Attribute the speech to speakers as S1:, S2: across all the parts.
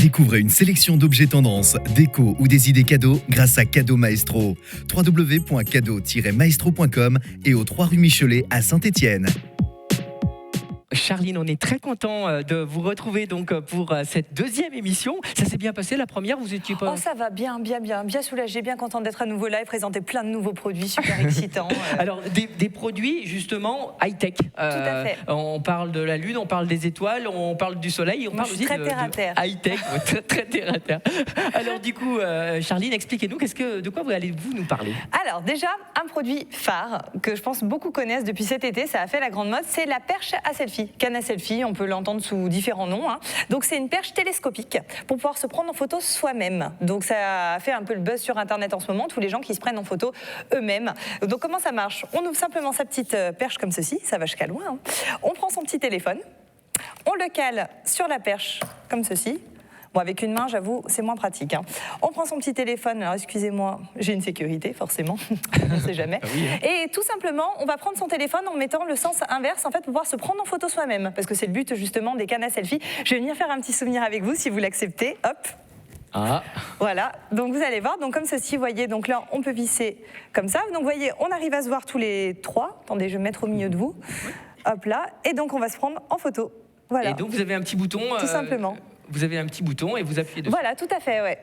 S1: Découvrez une sélection d'objets tendances, déco ou des idées cadeaux grâce à Cadeau Maestro. www.cadeau-maestro.com et aux 3 rue Michelet à Saint-Étienne.
S2: Charline, on est très content de vous retrouver donc pour cette deuxième émission. Ça s'est bien passé la première, vous étiez pas...
S3: Oh, ça va bien soulagée, bien contente d'être à nouveau là et présenter plein de nouveaux produits super excitants.
S2: Alors des produits justement high-tech.
S3: Tout à fait.
S2: On parle de la lune, on parle des étoiles, on parle du soleil, on parle aussi
S3: très terre à terre.
S2: High-tech, très terre à terre. Alors du coup, Charline, expliquez-nous de quoi allez-vous nous parler?
S3: Alors déjà, un produit phare que je pense beaucoup connaissent depuis cet été, ça a fait la grande mode, c'est la perche à selfie. Canne à selfie, on peut l'entendre sous différents noms. Donc c'est une perche télescopique pour pouvoir se prendre en photo soi-même. Donc ça a fait un peu le buzz sur Internet en ce moment, tous les gens qui se prennent en photo eux-mêmes. Donc comment ça marche? On ouvre simplement sa petite perche comme ceci, ça va jusqu'à loin. On prend son petit téléphone, on le cale sur la perche comme ceci. Bon, avec une main, j'avoue, c'est moins pratique. On prend son petit téléphone, alors excusez-moi, j'ai une sécurité, forcément, on ne sait jamais. Et tout simplement, on va prendre son téléphone en mettant le sens inverse, en fait, pour pouvoir se prendre en photo soi-même. Parce que c'est le but, justement, des cannes à selfie. Je vais venir faire un petit souvenir avec vous, si vous l'acceptez. Hop.
S2: Ah.
S3: Voilà, donc vous allez voir, donc comme ceci, vous voyez, donc là, on peut visser comme ça. Donc, vous voyez, on arrive à se voir tous les trois. Attendez, je vais me mettre au milieu de vous. Hop là, et donc, on va se prendre en photo. Voilà.
S2: Et donc, vous avez un petit bouton.
S3: Tout simplement.
S2: Vous avez un petit bouton et vous appuyez dessus.
S3: Voilà, tout à fait, ouais.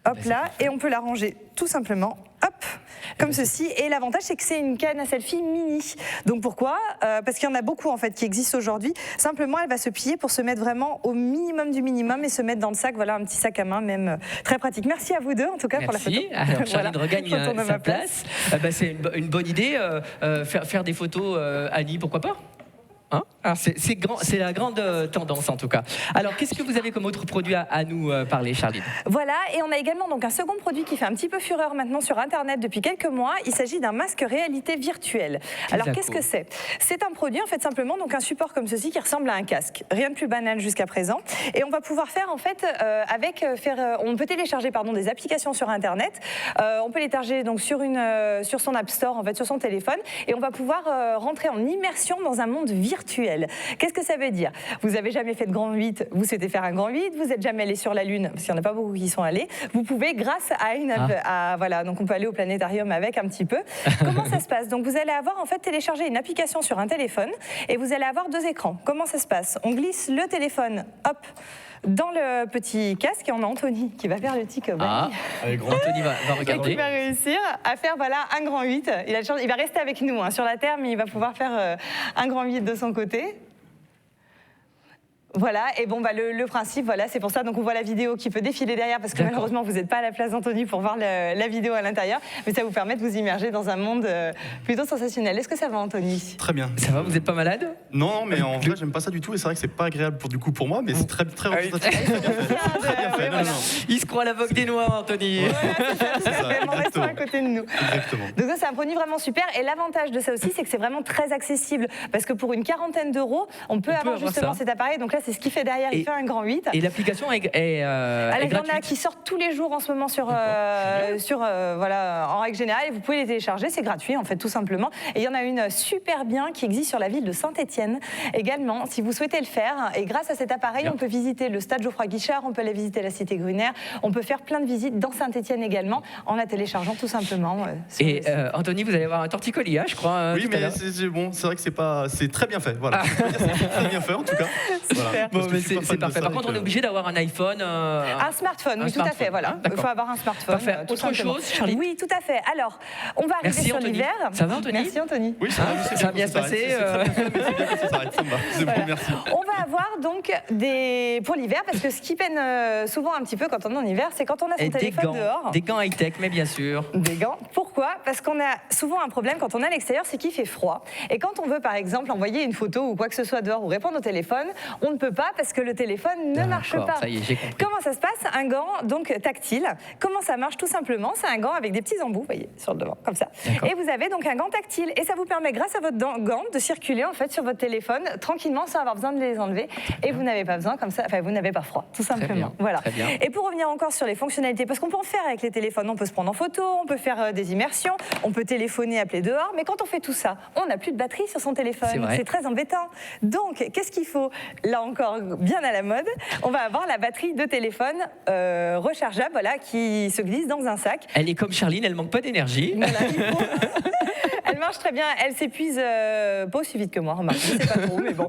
S3: Hop là, et on peut la ranger tout simplement, hop, comme ceci. Et l'avantage, c'est que c'est une canne à selfie mini. Donc pourquoi? Parce qu'il y en a beaucoup en fait qui existent aujourd'hui. Simplement, elle va se plier pour se mettre vraiment au minimum du minimum et se mettre dans le sac. Voilà, un petit sac à main, même très pratique. Merci à vous deux en tout cas.
S2: Merci.
S3: Pour la photo.
S2: Alors Charline regagne sa place. C'est une bonne idée. Faire des photos, Annie, pourquoi pas? C'est la grande tendance en tout cas. Alors qu'est-ce que vous avez comme autre produit à nous parler, Charline?
S3: Voilà, et on a également donc un second produit qui fait un petit peu fureur maintenant sur Internet depuis quelques mois. Il s'agit d'un masque réalité virtuelle. Alors qu'est-ce que c'est? C'est un produit en fait simplement donc un support comme ceci qui ressemble à un casque. Rien de plus banal jusqu'à présent. Et on va pouvoir faire en fait on peut télécharger des applications sur Internet. On peut les télécharger donc sur son App Store en fait sur son téléphone et on va pouvoir rentrer en immersion dans un monde virtuel. Qu'est-ce que ça veut dire? Vous n'avez jamais fait de grand 8, vous souhaitez faire un grand 8, vous n'êtes jamais allé sur la Lune, parce qu'il n'y en a pas beaucoup qui y sont allés, vous pouvez grâce à voilà, donc on peut aller au planétarium avec un petit peu. Comment ça se passe? Donc vous allez avoir en fait téléchargé une application sur un téléphone et vous allez avoir 2 écrans. Comment ça se passe? On glisse le téléphone, hop, dans le petit casque et on a Anthony qui va faire le petit cobaye.
S2: Allez, grand Anthony va regarder.
S3: Et qui va réussir à faire un grand 8. Il va rester avec nous sur la Terre, mais il va pouvoir faire un grand 8 de son côté. Voilà, et bon, le principe, voilà, c'est pour ça. Donc, on voit la vidéo qui peut défiler derrière, parce que malheureusement, vous n'êtes pas à la place d'Anthony pour voir la vidéo à l'intérieur, mais ça vous permet de vous immerger dans un monde plutôt sensationnel. Est-ce que ça va, Anthony?
S4: Très bien.
S2: Ça va, vous n'êtes pas malade?
S4: Non, mais en vrai, j'aime pas ça du tout, et c'est vrai que c'est pas agréable pour moi, mais c'est très représentatif. Très bien fait.
S3: Voilà.
S2: Il se croit à la vogue des Noirs, Anthony.
S3: C'est ça, on reste à côté de nous.
S4: Exactement.
S3: Donc ça, c'est un produit vraiment super, et l'avantage de ça aussi, c'est que c'est vraiment très accessible, parce que pour une quarantaine d'euros, on peut avoir justement cet appareil. Donc là, c'est ce qui fait derrière, il fait un grand 8.
S2: Et l'application est
S3: gratuite. Il y en a qui sortent tous les jours en ce moment en règle générale, et vous pouvez les télécharger, c'est gratuit en fait, tout simplement. Et il y en a une super bien qui existe sur la ville de Saint-Étienne également, si vous souhaitez le faire. Et grâce à cet appareil, on peut visiter le stade Geoffroy-Guichard, on peut aller visiter la cité Grunère, on peut faire plein de visites dans Saint-Étienne également, en la téléchargeant tout simplement.
S2: Et Anthony, vous allez avoir un torticolis, je crois.
S4: Oui, mais c'est vrai que c'est très bien fait. Voilà. C'est très bien fait en tout cas.
S3: Super.
S2: Bon, c'est parfait. Par contre, on est obligé d'avoir un iPhone.
S3: Un smartphone, oui, tout à fait. Voilà. Il faut avoir un smartphone.
S2: Autre chose, Charlie?
S3: Oui, tout à fait. Alors, on va arriver sur l'hiver.
S2: Ça va, Anthony?
S3: Merci, Anthony.
S4: Oui, ça va bien se passer. C'est bon, merci.
S3: On va avoir donc pour l'hiver, parce que ce qui peine souvent un petit peu quand on est en hiver, c'est quand on a son téléphone dehors.
S2: Des gants high-tech, mais bien sûr.
S3: Des gants. Pourquoi? Parce qu'on a souvent un problème quand on est à l'extérieur, c'est qu'il fait froid. Et quand on veut, par exemple, envoyer une photo ou quoi que ce soit dehors ou répondre au téléphone, on ne peut pas parce que le téléphone ne marche pas.
S2: Ça y est, j'ai compris.
S3: Comment ça se passe? Un gant donc tactile. Comment ça marche? Tout simplement, c'est un gant avec des petits embouts, vous voyez, sur le devant, comme ça. Et vous avez donc un gant tactile. Et ça vous permet, grâce à votre gant, de circuler en fait sur votre téléphone tranquillement sans avoir besoin de les enlever. Et vous n'avez pas besoin comme ça, enfin vous n'avez pas froid, tout simplement. Voilà. Et pour revenir encore sur les fonctionnalités, parce qu'on peut en faire avec les téléphones, on peut se prendre en photo, on peut faire des immersions, on peut téléphoner, appeler dehors, mais quand on fait tout ça, on n'a plus de batterie sur son téléphone. C'est très embêtant. Donc, qu'est-ce qu'il faut? Là encore bien à la mode, on va avoir la batterie de téléphone rechargeable, voilà, qui se glisse dans un sac.
S2: Elle est comme Charline, elle manque pas d'énergie.
S3: Voilà, elle marche très bien, elle s'épuise pas aussi vite que moi, remarque, je sais pas trop, mais bon.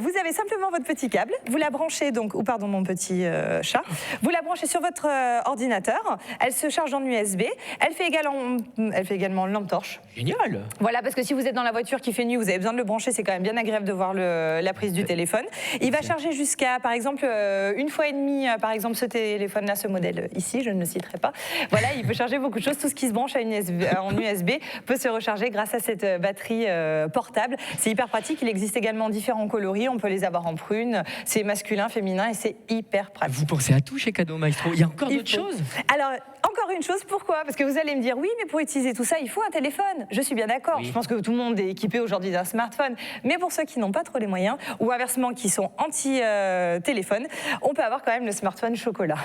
S3: Vous avez simplement votre petit câble, vous la branchez donc, ou pardon mon petit chat, vous la branchez sur votre ordinateur, elle se charge en USB, elle fait également lampe torche.
S2: Génial.
S3: Voilà, parce que si vous êtes dans la voiture qui fait nuit, vous avez besoin de le brancher, c'est quand même bien agréable de voir la prise du téléphone. Il va charger jusqu'à, par exemple, 1 fois et demie, par exemple, ce téléphone-là, ce modèle ici, je ne le citerai pas. Voilà, il peut charger beaucoup de choses, tout ce qui se branche en USB peut se recharger grâce à cette batterie portable. C'est hyper pratique, il existe également différents coloris, on peut les avoir en prune, c'est masculin, féminin et c'est hyper pratique.
S2: Vous pensez à tout chez Cadeau Maestro. Il y a encore d'autres choses?
S3: Alors, encore une chose, pourquoi? Parce que vous allez me dire, oui, mais pour utiliser tout ça, il faut un téléphone. Je suis bien d'accord, oui. Je pense que tout le monde est équipé aujourd'hui d'un smartphone. Mais pour ceux qui n'ont pas trop les moyens, ou inversement qui sont anti-téléphone, on peut avoir quand même le smartphone chocolat.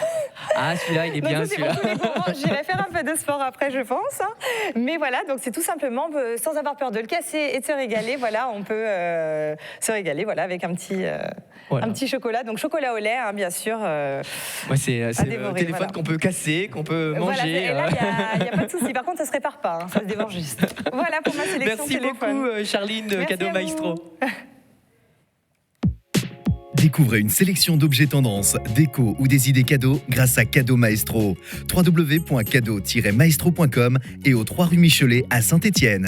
S2: Ah, celui-là, il est bien, celui-là.
S3: J'irai faire un peu de sport après, je pense. Mais voilà, donc c'est tout simplement, sans avoir peur de le casser et de se régaler, voilà, on peut se régaler voilà, avec un petit chocolat. Donc chocolat au lait, hein, bien sûr.
S2: Ouais, c'est le téléphone voilà. Qu'on peut casser, qu'on peut manger.
S3: Voilà, il n'y a pas de souci. Par contre, ça ne se répare pas, hein, ça se dévore juste. Voilà pour ma sélection téléphone.
S2: Merci beaucoup, Charline de Cadeau Maestro.
S1: Découvrez une sélection d'objets tendances, déco ou des idées cadeaux grâce à Cadeau Maestro. www.cadeau-maestro.com et aux 3 rue Michelet à Saint-Étienne.